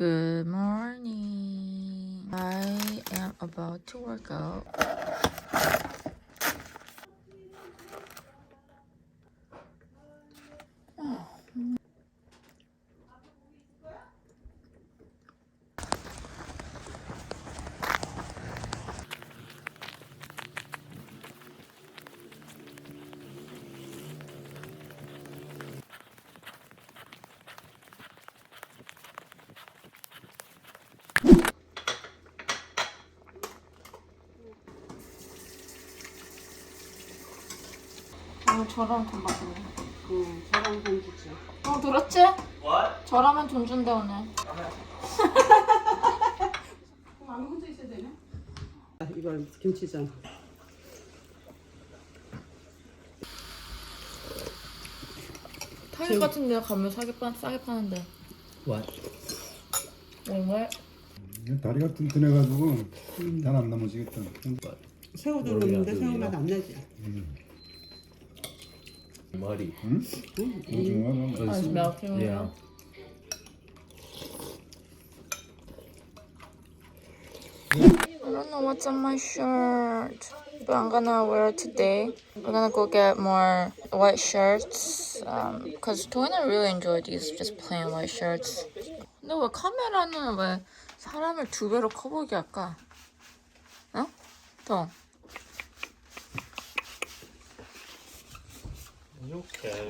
Good morning. I am about to work out. 저랑 돈 받네. 저랑 돈 주지. 들었지? What? 저라면 돈 준대 오늘. 안 혼자 있어야 되냐? 이걸 김치전. 타겟 같은 데 가면 싸게 파는데. What? 왜? 다리가 튼튼해가지고 잘 안 넘어지겠다. 새우도 넣는데 새우 맛 안 나지. Muddy. 응? 오징어가 It's melting right Yeah. now. I don't know what's on my shirt, but I'm gonna wear it today. We're gonna go get more white shirts because Toyna really enjoyed these just plain white shirts. 근데 왜 카메라는 왜 사람을 2배로 커보게 할까? 어? 더. Okay.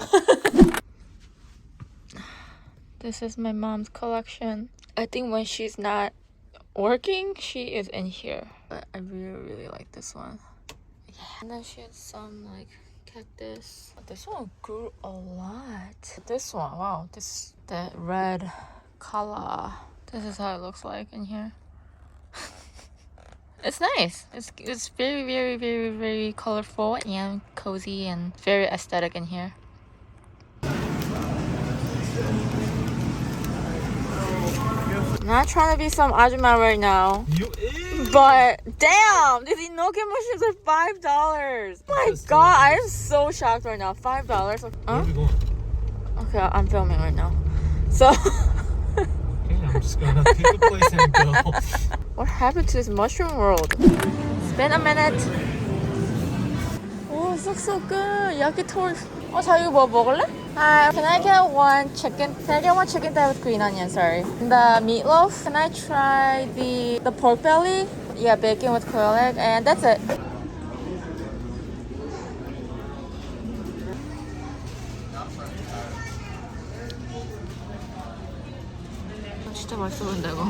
This is my mom's collection. I think when she's not working, she is in here. But I really like this one. Yeah. And then she has some like cactus. This one grew a lot. This one, wow, that red color. This is how it looks like in here. It's nice. It's very colorful and cozy and very aesthetic in here. I'm not trying to be some ajumma right now, You is. but damn, these enoki mushrooms are $5. My That's God, so I am so shocked right now. $5. Where Huh? are we going? Okay, I'm filming right now. So, Okay, I'm just gonna pick a place and go. what happened to this mushroom world? It's been a minute. Oh, this looks so good. Yakitori. 자, 이거 뭐 먹을래? Hi, can I get one chicken? Can I get one chicken thigh with green onion? Sorry. The meatloaf. Can I try the pork belly? Yeah, bacon with quail egg, and that's it. 진짜 맛있어 보인다 이거.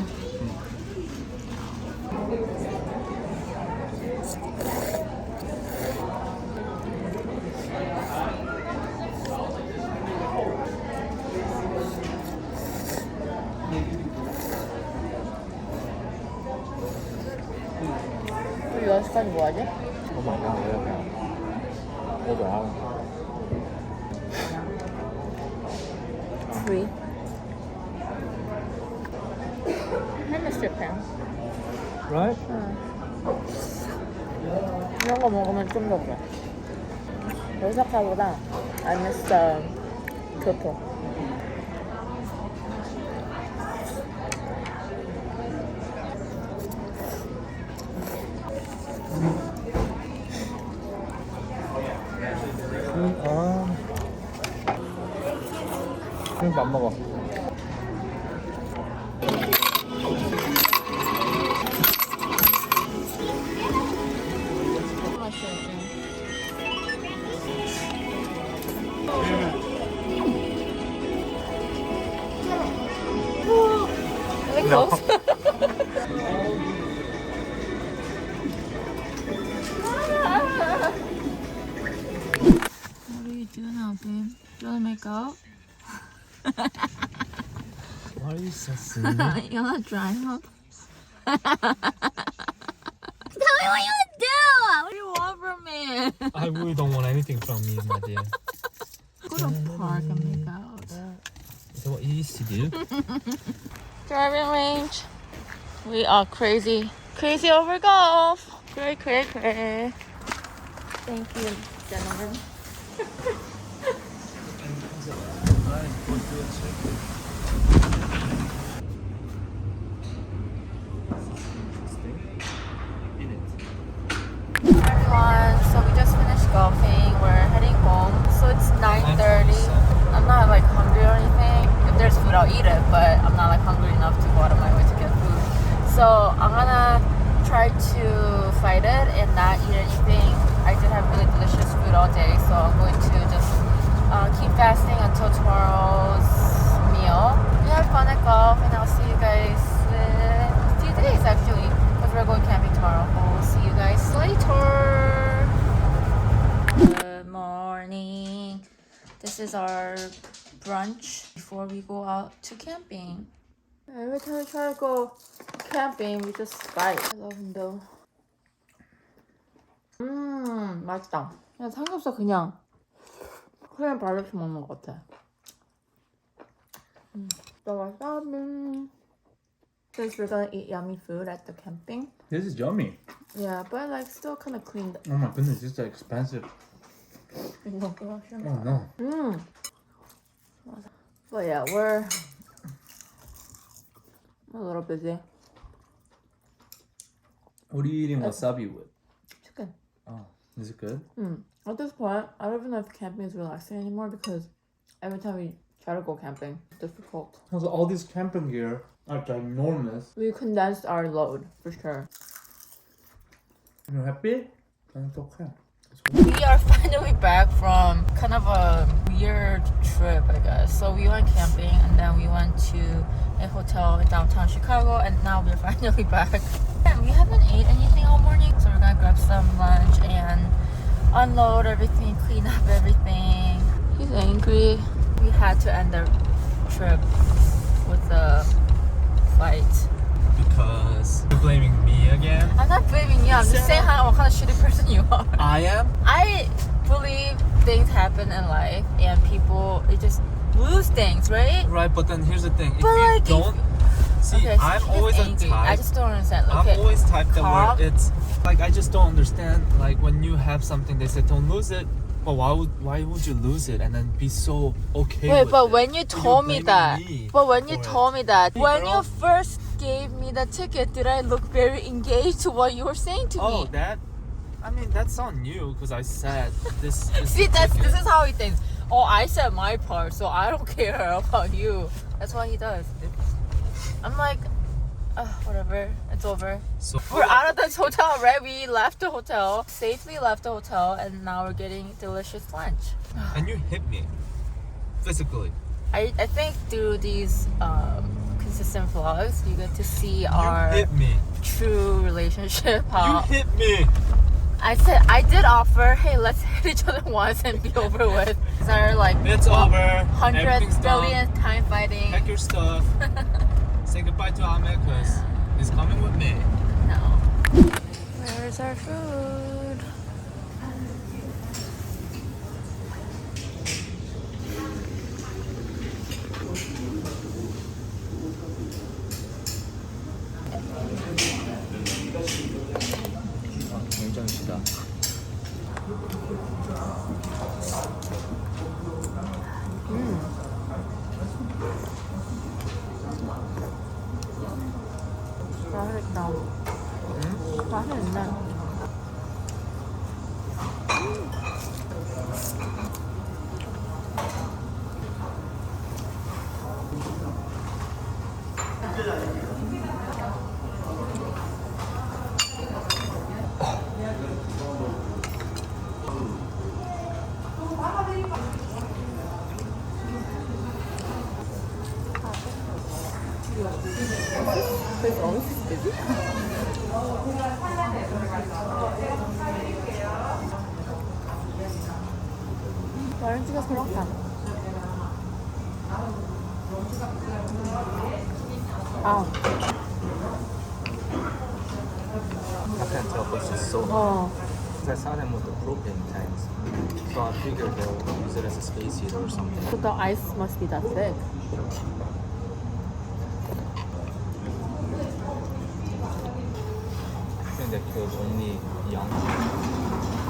우리 6시까지 뭐 하지? Oh my god, yeah. Hold on. Free. 햄버거 햄. Right? 이런 거 먹으면 좀 더 그래. 오사카보다 I miss 교토. 그럼 밥 먹어. Are they close? What are you doing now, babe? You wanna make out? Why are you so sweet? You're not drying up. Tell me what you wanna do! What do you want from me? I really don't want anything from you, my dear. Go to a park and make out. Is that what you used to do? Driving range. We are crazy. Crazy over golf. Cray. Thank you, gentlemen. eat it, but I'm not like hungry enough to go out of my way to get food. So I'm gonna try to fight it and not eat anything. I did have really delicious food all day, so I'm going to just keep fasting until tomorrow's meal. We have fun at golf, and I'll see you guys in a few days actually, because we're going camping tomorrow. We'll see you guys later. Good morning. This is our brunch before we go out to camping. Every time we try to go camping, we just fight. I love him though. 맛있다. 그냥 삼겹살 그냥 크림 바르게 먹는 것 같아. So since we're gonna eat yummy food at the camping. This is yummy. Yeah, but like still kind of clean. Oh my goodness, it's expensive. Oh no. But yeah, we're a little busy. What are you eating wasabi with? Chicken. Oh, is it good? At this point, I don't even know if camping is relaxing anymore because every time we try to go camping, it's difficult. Because all these camping gear are ginormous. We condensed our load for sure. You're happy? Then it's okay. We are finally back from kind of a weird trip, I guess. So we went camping and then we went to a hotel in downtown Chicago, and now we're finally back. And we haven't ate anything all morning, so we're gonna grab some lunch and unload everything, clean up everything. He's angry. We had to end the trip with a fight. Because you're blaming me again? I'm not blaming you. I'm just saying what kind of shitty person you are. I am? I believe things happen in life and people just lose things, right? Right, but then here's the thing. If But you like, don't... See, okay, so I'm he's always a angry. type. I just don't understand. Okay. I'm always type that Calm. where it's... Like, I just don't understand. Like, when you have something, they say don't lose it. But why would you lose it and then be so okay Wait, with but it? when you told me blaming that, me but when you for it. told me that, Hey, when girl. you first gave me the ticket, did I look very engaged to what you were saying to Oh, me? that... I mean, that's on you because I said this is See, the this ticket. is how he thinks. Oh, I said my part, so I don't care about you. That's what he does. I'm like, whatever, it's over. So, We're out of this hotel, right? We left the hotel, safely left the hotel, and now we're getting delicious lunch. and you hit me physically. I think through these consistent vlogs, you get to see our You hit me. true relationship. You How hit me. I said I did offer, hey, let's hit each other once and be over with. It's our like It's over. 100th Everything's done. billionth time fighting. Pack your stuff. Say goodbye to Ahmed because he's coming with me. No. Where's our food? 굉장히 시다. 맛있다. 맛있네. 오렌지가 그렇다. 아, I can't tell, but it's so hot. I saw them with the propane tanks, so I figured they'll use it as a space heater or something. but the ice must be that thick. I think they killed only young.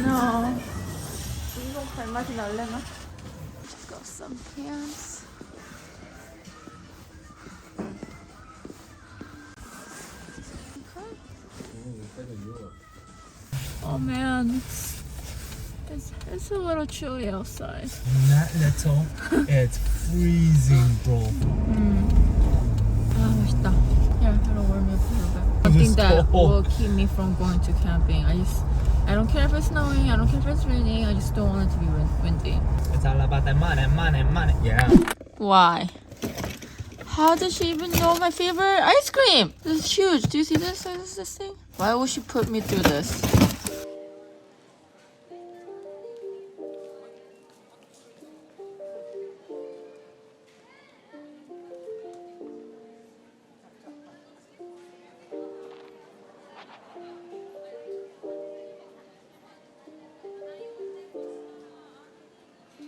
No. 맛이 날래나? Got some pants. Oh man, it's a little chilly outside. Not little. It's freezing, bro. 아 맛있다. Yeah, it'll warm me up a little bit. Something that will keep me from going to camping. I don't care if it's snowing. I don't care if it's raining. I just don't want it to be windy. It's all about that money, money, money. Yeah. Why? How does she even know my favorite ice cream? This is huge. Do you see this? This thing? Why would she put me through this?